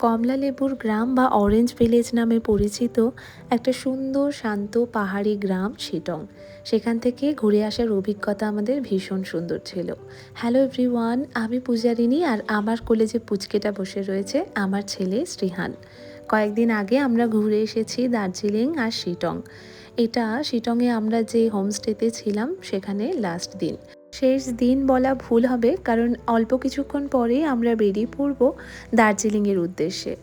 কমলালেবুর গ্রাম বা orange village নামে পরিচিত একটা সুন্দর শান্ত পাহাড়ি গ্রাম শিটং। সেখান থেকে ঘুরে আসার অভিজ্ঞতা আমাদের ভীষণ সুন্দর ছিল। হ্যালো এভরিওয়ান, আমি পূজারিনী আর আমার কোলে যে পুচকেটা বসে রয়েছে আমার ছেলে শ্রীহান। কয়েকদিন আগে আমরা ঘুরে এসেছি দার্জিলিং আর শিটং। এটা শিটংয়ে আমরা যে হোমস্টেতে ছিলাম সেখানে লাস্ট দিন। শেষ দিন বলা ভুল হবে, কারণ অল্প কিছুক্ষণ পরেই আমরা বেরিয়ে পড়ব দার্জিলিংয়ের উদ্দেশ্যে।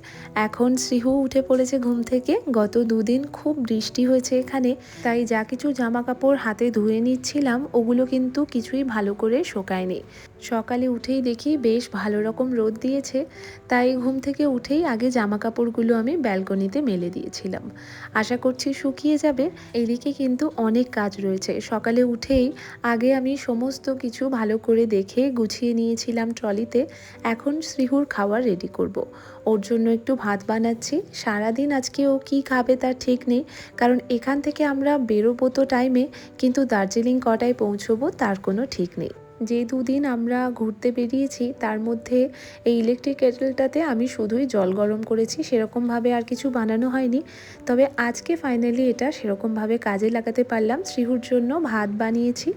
এখন শ্রীহু উঠে পড়েছে ঘুম থেকে। গত দুদিন খুব বৃষ্টি হয়েছে এখানে, তাই যা কিছু জামা কাপড় হাতে ধুয়ে নিচ্ছিলাম ওগুলো কিন্তু কিছুই ভালো করে শোকায়নি। সকালে উঠেই দেখি বেশ ভালো রকম রোদ দিয়েছে, তাই ঘুম থেকে উঠেই আগে জামা কাপড়গুলো আমি ব্যালকনিতে মেলে দিয়েছিলাম। আশা করছি শুকিয়ে যাবে। এদিকে কিন্তু অনেক কাজ রয়েছে। সকালে উঠেই আগে আমি সমস্ত কিছু ভালো করে দেখে গুছিয়ে নিয়েছিলাম ট্রলিতে। এখন শ্রীহুর খাবার রেডি করব। ওর জন্য একটু ভাত বানাচ্ছি। সারাদিন আজকে ও কী খাবে তার ঠিক নেই, কারণ এখান থেকে আমরা বেরোবো তো টাইমে, কিন্তু দার্জিলিং কটায় পৌঁছবো তার কোনো ঠিক নেই। যে দুদিন আমরা ঘুরতে বেরিয়েছি তার মধ্যে এই ইলেকট্রিক কেটেলটাতে আমি শুধুই জল গরম করেছি, সেরকমভাবে আর কিছু বানানো হয়নি। তবে আজকে ফাইনালি এটা সেরকমভাবে কাজে লাগাতে পারলাম। শ্রীহুর জন্য ভাত বানিয়েছি,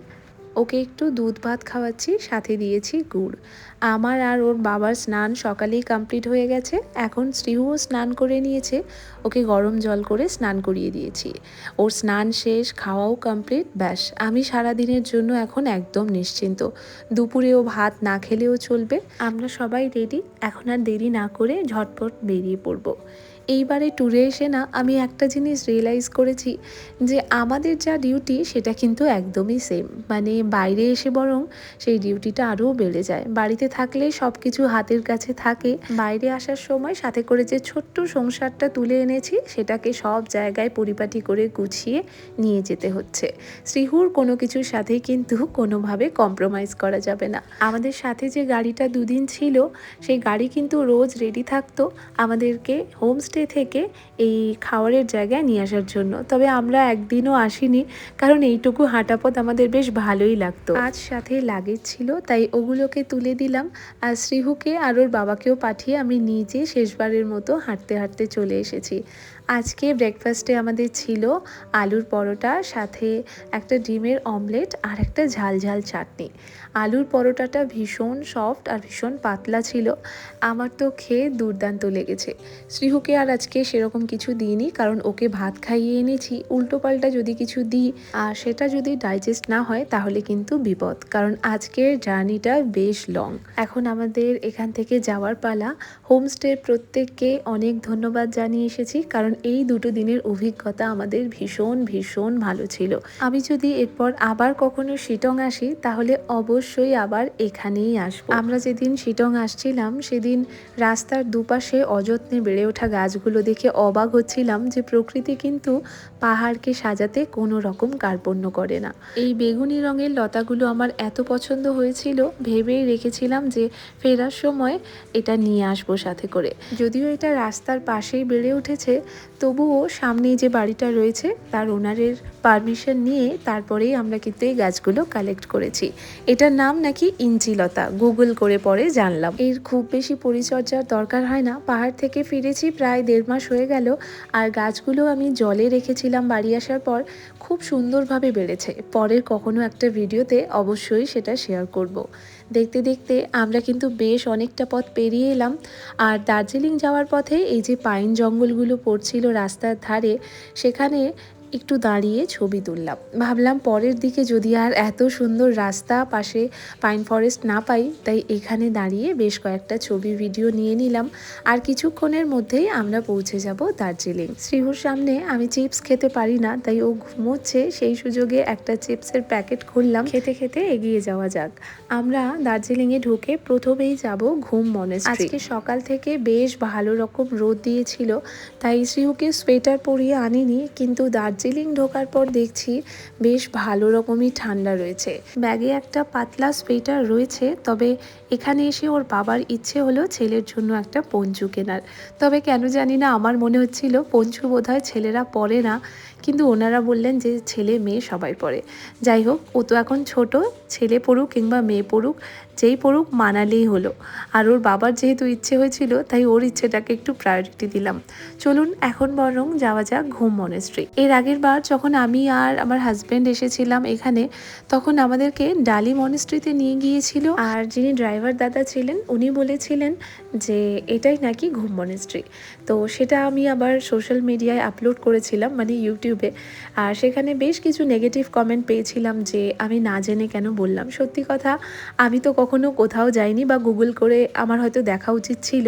ওকে একটু দুধ ভাত খাওয়াচ্ছি, সাথে দিয়েছি গুড়। আমার আর ওর বাবার স্নান সকালেই কমপ্লিট হয়ে গেছে। এখন শ্রীহুও স্নান করে নিয়েছে, ওকে গরম জল করে স্নান করিয়ে দিয়েছি। ওর স্নান শেষ, খাওয়াও কমপ্লিট। ব্যাস, আমি সারাদিনের জন্য এখন একদম নিশ্চিন্ত। দুপুরেও ভাত না খেলেও চলবে। আমরা সবাই রেডি, এখন আর দেরি না করে ঝটপট বেরিয়ে পড়ব। এইবারে ট্যুরে এসে না আমি একটা জিনিস রিয়েলাইজ করেছি, যে আমাদের যা ডিউটি সেটা কিন্তু একদমই সেম। মানে বাইরে এসে বরং সেই ডিউটিটা আরও বেড়ে যায়। বাড়িতে থাকলে সব কিছু হাতের কাছে থাকে, বাইরে আসার সময় সাথে করে যে ছোট্ট সংসারটা তুলে এনেছি সেটাকে সব জায়গায় পরিপাটি করে গুছিয়ে নিয়ে যেতে হচ্ছে। শ্রীহুর কোনো কিছুর সাথেই কিন্তু কোনোভাবে কম্প্রোমাইজ করা যাবে না। আমাদের সাথে যে গাড়িটা দুদিন ছিল সেই গাড়ি কিন্তু রোজ রেডি থাকতো আমাদেরকে হোমস্টে থেকে এই খাওয়ারের জায়গায় নিয়ে আসার জন্য। তবে আমরা একদিনও আসিনি, কারণ এইটুকু হাঁটা পথ আমাদের বেশ ভালোই লাগতো। আজ সাথে লাগেজ ছিল, তাই ওগুলোকে তুলে দিলাম। আর শ্রীহুকে আর ওর বাবাকেও পাঠিয়ে আমি নিজে শেষবারের মতো হাঁটতে হাঁটতে চলে এসেছি। আজকে ব্রেকফাস্টে আমাদের ছিল আলুর পরোটা, সাথে একটা ডিমের অমলেট আর একটা ঝাল ঝাল চাটনি। আলুর পরোটাটা ভীষণ সফট আর ভীষণ পাতলা ছিল। আমার তো খেয়ে দুর্দান্ত লেগেছে। শ্রীহুকে আর আজকে সেরকম কিছু দিইনি, কারণ ওকে ভাত খাইয়ে এনেছি। উল্টোপাল্টা যদি কিছু দিই আর সেটা যদি ডাইজেস্ট না হয় তাহলে কিন্তু বিপদ, কারণ আজকের জার্নিটা বেশ লং। এখন আমাদের এখান থেকে যাওয়ার পালা। হোমস্টে প্রত্যেককে অনেক ধন্যবাদ জানিয়ে এসেছি, কারণ এই দুটো দিনের অভিজ্ঞতা আমাদের ভীষণ ভীষণ ভালো ছিল। আমি যদি এরপর আবার কখনো শিটং আসি তাহলে অবশ্যই আবার এখানেই আসবো। আমরা যেদিন শিটং আসছিলাম সেদিন রাস্তার দুপাশে অযত্নে বেড়ে ওঠা গাছগুলো দেখে অবাক হচ্ছিলাম যে প্রকৃতি কিন্তু পাহাড়কে সাজাতে কোনো রকম কার্পণ্য করে না। এই বেগুনি রঙের লতাগুলো আমার এত পছন্দ হয়েছিল, ভেবেই রেখেছিলাম যে ফেরার সময় এটা নিয়ে আসবো সাথে করে। যদিও এটা রাস্তার পাশেই বেড়ে উঠেছে, তবুও সামনেই যে বাড়িটা রয়েছে তার ওনারের পারমিশন নিয়ে তারপরেই আমরা কিন্তু এই গাছগুলো কালেক্ট করেছি। এটার নাম নাকি ইঞ্চিলতা, গুগল করে পরে জানলাম। এর খুব বেশি পরিচর্যার দরকার হয় না। পাহাড় থেকে ফিরেছি প্রায় 1.5 মাস হয়ে গেল, আর গাছগুলো আমি জলে রেখেছিলাম বাড়ি আসার পর। খুব সুন্দরভাবে বেড়েছে। পরের কখনো একটা ভিডিওতে অবশ্যই সেটা শেয়ার করব। দেখতে দেখতে আমরা কিন্তু বেশ অনেকটা পথ পেরিয়ে এলাম। আর দার্জিলিং যাওয়ার পথে এই যে পাইন জঙ্গলগুলো পড়ছিল রাস্তার ধারে, সেখানে একটু দাঁড়িয়ে ছবি তুললাম। ভাবলাম পরের দিকে যদি আর এত সুন্দর রাস্তা পাশে পাইন ফরেস্ট না পাই, তাই এখানে দাঁড়িয়ে বেশ কয়েকটা ছবি ভিডিও নিয়ে নিলাম। আর কিছুক্ষণের মধ্যেই আমরা পৌঁছে যাব দার্জিলিং। শ্রীহুর সামনে আমি চিপস খেতে পারি না, তাই ও ঘুমোচ্ছে, সেই সুযোগে একটা চিপসের প্যাকেট খুললাম। খেতে খেতে এগিয়ে যাওয়া যাক। আমরা দার্জিলিংয়ে ঢুকে প্রথমেই যাব ঘুম মনেস্ট্রি। আজকে সকাল থেকে বেশ ভালো রকম রোদ দিয়েছিল, তাই শ্রীহুকে সোয়েটার পরিয়ে আনিনি, কিন্তু দার্জিলিং ঢোকার পর দেখছি বেশ ভালো রকমই ঠান্ডা রয়েছে। ব্যাগে একটা পাতলা সোয়েটার রয়েছে, তবে এখানে এসে ওর বাবার ইচ্ছে হলো ছেলের জন্য একটা পঞ্চু কেনার। তবে কেন জানি না আমার মনে হচ্ছিল পঞ্চু বোধহয় ছেলেরা পরে না, কিন্তু ওনারা বললেন যে ছেলে মেয়ে সবাই পরে। যাই হোক, ও তো এখন ছোট, ছেলে পড়ুক কিংবা মেয়ে পড়ুক, যেই পড়ুক মানালেই হলো। আর ওর বাবার যেহেতু ইচ্ছে হয়েছিল তাই ওর ইচ্ছেটাকে একটু প্রায়োরিটি দিলাম। চলুন এখন বরং যাওয়া যাক ঘুম মনেস্ট্রি। এর আগের বার যখন আমি আর আমার হাজব্যান্ড এসেছিলাম এখানে, তখন আমাদেরকে ডালি মনেস্ট্রিতে নিয়ে গিয়েছিল। আর যিনি ড্রাইভার দাদা ছিলেন উনি বলেছিলেন যে এটাই নাকি ঘুম মনেস্ট্রি। তো সেটা আমি আবার সোশ্যাল মিডিয়ায় আপলোড করেছিলাম, মানে ইউটিউবে। আর সেখানে বেশ কিছু নেগেটিভ কমেন্ট পেয়েছিলাম যে আমি না জেনে কেন বললাম। সত্যি কথা, আমি তো কখনো কোথাও যাইনি বা গুগল করে আমার হয়তো দেখা উচিত ছিল,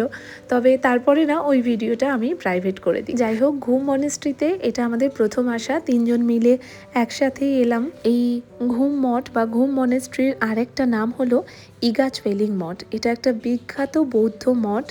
তবে তারপরে না ওই ভিডিওটা আমি প্রাইভেট করে দিই। যাই হোক, ঘুম মনেস্ট্রিতে এটা আমাদের প্রথম আসা, 3 জন মিলে একসাথেই এলাম। এই ঘুম মঠ বা ঘুম মনেস্ট্রির আরেকটা নাম হলো ইগাচওয়েলিং মঠ। এটা একটা বিখ্যাত বৌদ্ধ মঠ।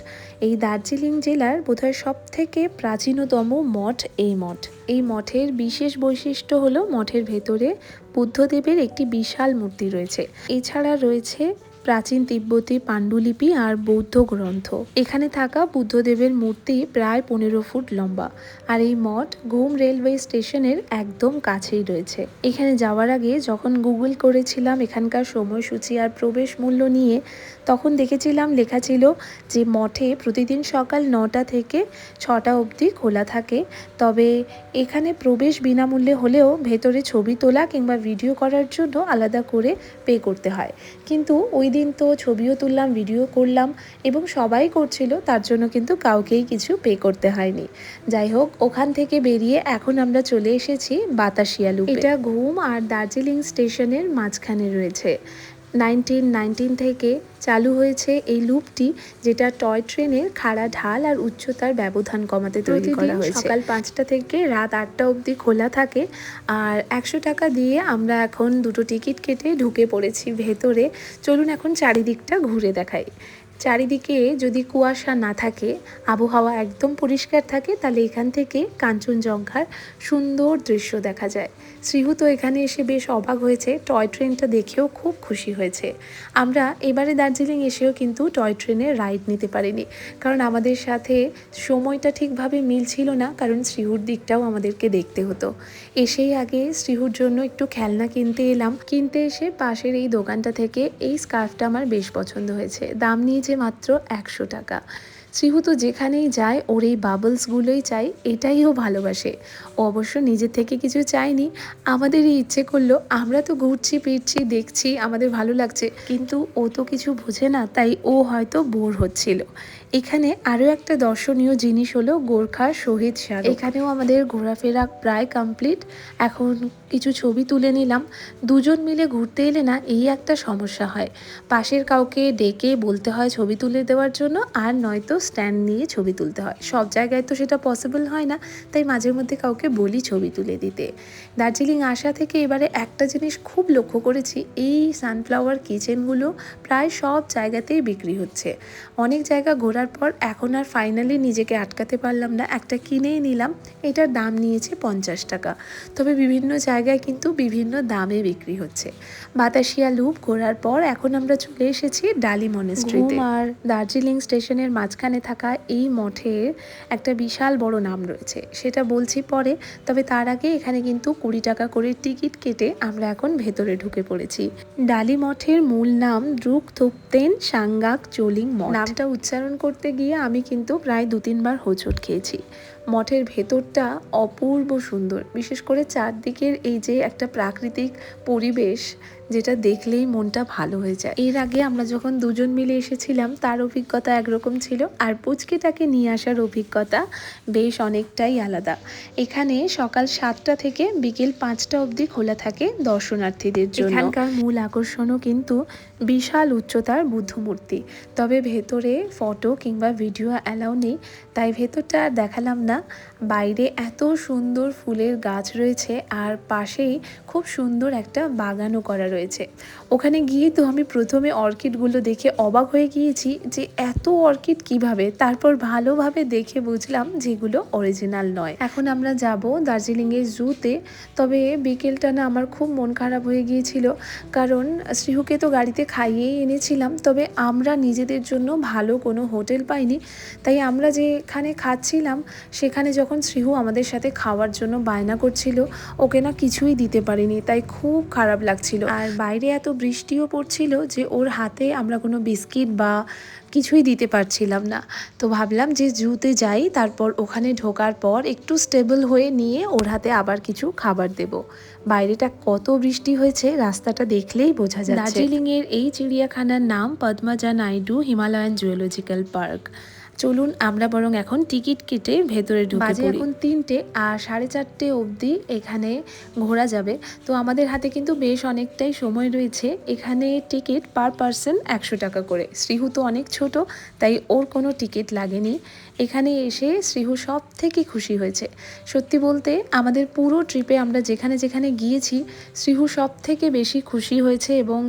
এই দার্জিলিং জেলার বোধহয় সব থেকে প্রাচীনতম মঠ এই মঠ। এই মঠের বিশেষ বৈশিষ্ট্য হলো মঠের ভেতরে বুদ্ধদেবের একটি বিশাল মূর্তি রয়েছে। এছাড়া রয়েছে প্রাচীন তিব্বতী পাণ্ডুলিপি আর বৌদ্ধ গ্রন্থ। এখানে থাকা বুদ্ধদেবের মূর্তি প্রায় 15 ফুট লম্বা। আর এই মঠ ঘুম রেলওয়ে স্টেশনের একদম কাছেই রয়েছে। এখানে যাওয়ার আগে যখন গুগল করেছিলাম এখানকার সময়সূচি আর প্রবেশ মূল্য নিয়ে, তখন দেখেছিলাম লেখা ছিল যে মঠে প্রতিদিন সকাল 9টা থেকে 6টা অবধি খোলা থাকে। তবে এখানে প্রবেশ বিনামূল্যে হলেও ভেতরে ছবি তোলা কিংবা ভিডিও করার জন্য আলাদা করে পে করতে হয়। কিন্তু ওই দিন তো ছবিও তুললাম, ভিডিও করলাম এবং সবাই করছিল, তার জন্য কিন্তু কাউকেই কিছু পে করতে হয়নি। যাই হোক, ওখান থেকে বেরিয়ে এখন আমরা চলে এসেছি বাতাসিয়া লুপে। এটা ঘুম আর দার্জিলিং স্টেশনের মাঝখানে রয়েছে। 1919 থেকে চালু হয়েছে এই লুপটি, যেটা টয় ট্রেনের খাড়া ঢাল আর উচ্চতার ব্যবধান কমাতে তৈরি করা হয়েছে। সকাল 5টা থেকে রাত 8টা অবধি খোলা থাকে। আর 100 টাকা দিয়ে আমরা এখন দুটো টিকিট কেটে ঢুকে পড়েছি ভেতরে। চলুন এখন চারিদিকটা ঘুরে দেখাই। চারিদিকে যদি কুয়াশা না থাকে, আবহাওয়া একদম পরিষ্কার থাকে, তাহলে এখান থেকে কাঞ্চনজঙ্ঘার সুন্দর দৃশ্য দেখা যায়। শ্রীহু তো এখানে এসে বেশ অবাক হয়েছে, টয় ট্রেনটা দেখেও খুব খুশি হয়েছে। আমরা এবারে দার্জিলিং এসেও কিন্তু টয় ট্রেনের রাইড নিতে পারিনি, কারণ আমাদের সাথে সময়টা ঠিকভাবে মিলছিল না, কারণ শ্রীহুর দিকটাও আমাদেরকে দেখতে হতো। এসেই আগে শ্রীহুর জন্য একটু খেলনা কিনতে এলাম। কিনতে এসে পাশের এই দোকানটা থেকে এই স্কার্ফটা আমার বেশ পছন্দ হয়েছে। দাম নিয়েছে মাত্র 100 টাকা। শ্রীহু তো যেখানেই যায় ওর এই বাবলসগুলোই চাই, এটাই ও ভালোবাসে। ও অবশ্য নিজের থেকে কিছু চায়নি, আমাদেরই ইচ্ছে করলো। আমরা তো ঘুরছি ফিরছি দেখছি, আমাদের ভালো লাগছে, কিন্তু ও তো কিছু বোঝে না, তাই ও হয়তো বোর হচ্ছিল। এখানে আরও একটা দর্শনীয় জিনিস হলো গোর্খা শহীদ স্মারক। এখানেও আমাদের ঘোরাফেরা প্রায় কমপ্লিট। এখন কিছু ছবি তুলে নিলাম। দুজন মিলে ঘুরতে এলে না এই একটা সমস্যা হয়, পাশের কাউকে ডেকে বলতে হয় ছবি তুলে দেওয়ার জন্য, আর নয়তো স্ট্যান্ড নিয়ে ছবি তুলতে হয়। সব জায়গায় তো সেটা পসিবল হয় না, তাই মাঝে মধ্যে কাউকে বলি ছবি তুলে দিতে। দার্জিলিং আসা থেকে এবারে একটা জিনিস খুব লক্ষ্য করেছি, এই সানফ্লাওয়ার কিচেনগুলো প্রায় সব জায়গাতেই বিক্রি হচ্ছে। অনেক জায়গা ঘোরার পর এখন আর ফাইনালি নিজেকে আটকাতে পারলাম না, একটা কিনেই নিলাম। এটার দাম নিয়েছে 50 টাকা। তবে বিভিন্ন জায়গায় কিন্তু বিভিন্ন দামে বিক্রি হচ্ছে। বাতাসিয়া লুপ ঘোরার পর এখন আমরা চলে এসেছি ডালি মনেস্ট্রিতে। আর দার্জিলিং স্টেশনের মাঝখানে থাকা এই মঠের একটা বিশাল বড় নাম রয়েছে, সেটা বলছি পরে। তবে তার আগে এখানে কিন্তু 20 টাকা করে টিকিট কেটে আমরা এখন ভেতরে ঢুকে পড়েছি। ডালি মঠের মূল নাম দ্রুক থুপতেন সাংগাক চোলিং মঠ। নামটা উচ্চারণ করতে গিয়ে আমি কিন্তু প্রায় 2-3 বার হোঁচট খেয়েছি। মঠের ভেতরটা অপূর্ব সুন্দর, বিশেষ করে চারদিকের এই যে একটা প্রাকৃতিক পরিবেশ, যেটা দেখলেই মনটা ভালো হয়ে যায়। এর আগে আমরা যখন দুজন মিলে এসেছিলাম তার অভিজ্ঞতা একরকম ছিল, আর পুচকিটাকে নিয়ে আসার অভিজ্ঞতা বেশ অনেকটাই আলাদা। এখানে সকাল 7টা থেকে বিকেল 5টা অবধি খোলা থাকে দর্শনার্থীদের জন্য। এখানকার মূল আকর্ষণও কিন্তু বিশাল উচ্চতার বুদ্ধমূর্তি। তবে ভেতরে ফটো কিংবা ভিডিও অ্যালাউ নেই, তাই ভেতরটা আর দেখালাম না। বাইরে এত সুন্দর ফুলের গাছ রয়েছে, আর পাশেই খুব সুন্দর একটা বাগানও করা রয়েছে। ওখানে গিয়ে তো আমি প্রথমে অর্কিডগুলো দেখে অবাক হয়ে গিয়েছি যে এত অর্কিড কিভাবে, তারপর ভালোভাবে দেখে বুঝলাম যেগুলো অরিজিনাল নয়। এখন আমরা যাব দার্জিলিংয়ের জুতে। তবে বিকেলটা না আমার খুব মন খারাপ হয়ে গিয়েছিল, কারণ শ্রীহুকে তো গাড়িতে খাইয়েই এনেছিলাম, তবে আমরা নিজেদের জন্য ভালো কোনো হোটেল পাইনি। তাই আমরা যেখানে খাচ্ছিলাম সেখানে যখন শ্রীহু আমাদের সাথে খাওয়ার জন্য বায়না করছিল, ওকে না কিছুই দিতে পারিনি, তাই খুব খারাপ লাগছিল। আর বাইরে এত বৃষ্টিও পড়ছিল যে ওর হাতে আমরা কোনো বিস্কিট বা কিছুই দিতে পারছিলাম না। তো ভাবলাম যে জুতে যাই, তারপর ওখানে ঢোকার পর একটু স্টেবল হয়ে নিয়ে ওর হাতে আবার কিছু খাবার দেব। বাইরেটা কত বৃষ্টি হয়েছে রাস্তাটা দেখলেই বোঝা যাচ্ছে। দার্জিলিংয়ের এই চিড়িয়াখানার নাম Padmaja Naidu Himalayan zoological park. চলুন আমরা বরং এখন টিকিট কেটে ভেতরে ঢুকে পড়ি। বাজে এখন 3টে আর 4:30 অবধি এখানে ঘোরা যাবে। তো আমাদের হাতে কিন্তু বেশ অনেকটাই সময় রয়েছে। এখানে টিকিট পার পারসন 100 টাকা করে। শ্রীহু তো অনেক ছোট, তাই ওর কোনো টিকিট লাগেনি। এখানে এসে শ্রীহু সব থেকে খুশি হয়েছে। সত্যি বলতে আমাদের পুরো ট্রিপে আমরা যেখানে যেখানে গিয়েছি শ্রীহু সব থেকে বেশি খুশি হয়েছে, এবং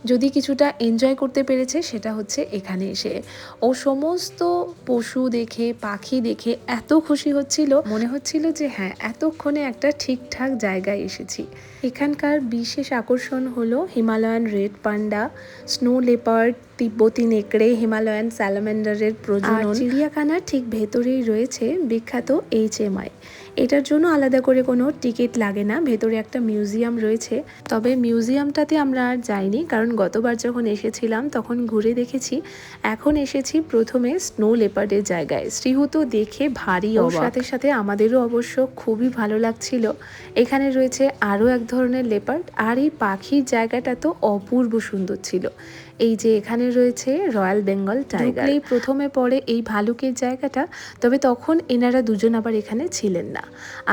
যদি কিছুটা এনজয় করতে পেরেছে সেটা হচ্ছে এখানে এসে। ও সমস্ত পশু দেখে, পাখি দেখে এত খুশি হচ্ছিল, মনে হচ্ছিল যে হ্যাঁ, এতক্ষণে একটা ঠিকঠাক জায়গায় এসেছি। এখানকার বিশেষ আকর্ষণ হলো Himalayan red panda, snow leopard, তিব্বতী নেকড়ে, হিমালয়ান স্যালামেন্ডারের প্রজনন। চিড়িয়াখানার ঠিক ভেতরেই রয়েছে বিখ্যাত HMI। এটার জন্য আলাদা করে কোনো টিকিট লাগে না। ভেতরে একটা মিউজিয়াম রয়েছে, তবে মিউজিয়ামটাতে আমরা আর যাইনি, কারণ গতবার যখন এসেছিলাম তখন ঘুরে দেখেছি। এখন এসেছি প্রথমে স্নো লেপার্ডের জায়গায়। শ্রীহু তো দেখে ভারী অবাক, সাথে সাথে আমাদেরও অবশ্য খুবই ভালো লাগছিল। এখানে রয়েছে আরও এক ধরনের লেপার্ড, আর এই পাখির জায়গাটা তো অপূর্ব সুন্দর ছিল। এই যে এখানে রয়েছে রয়্যাল বেঙ্গল টাইগার। প্রথমে পড়ে এই ভালুকের জায়গাটা, তবে তখন এনারা দুজন আবার এখানে ছিলেন না।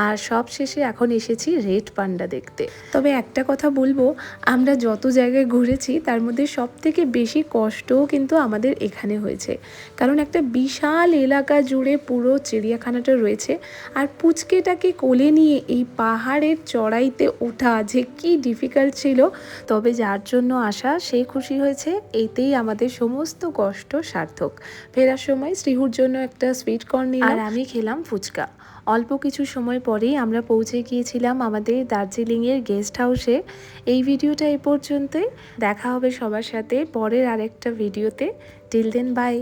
আর সব শেষে এখন এসেছি রেড পান্ডা দেখতে। তবে একটা কথা বলবো, আমরা যত জায়গায় ঘুরেছি তার মধ্যে সব থেকে বেশি কষ্টও কিন্তু আমাদের এখানে হয়েছে, কারণ একটা বিশাল এলাকা জুড়ে পুরো চিড়িয়াখানাটা রয়েছে, আর পুচকেটাকে কোলে নিয়ে এই পাহাড়ের চড়াইতে ওঠা যে কি ডিফিকাল্ট ছিল। তবে যার জন্য আসা সে খুশি হয়েছে, এতেই আমাদের সমস্ত কষ্ট সার্থক। ফেরার সময় শ্রীহুর জন্য একটা সুইট কর্ন নিলাম, আর আমি খেলাম ফুচকা। অল্প কিছু সময় পরেই আমরা পৌঁছে গিয়েছিলাম আমাদের দার্জিলিংয়ের গেস্ট হাউসে। এই ভিডিওটা এই পর্যন্তই। দেখা হবে সবার সাথে পরের আরেকটা ভিডিওতে। Till then by.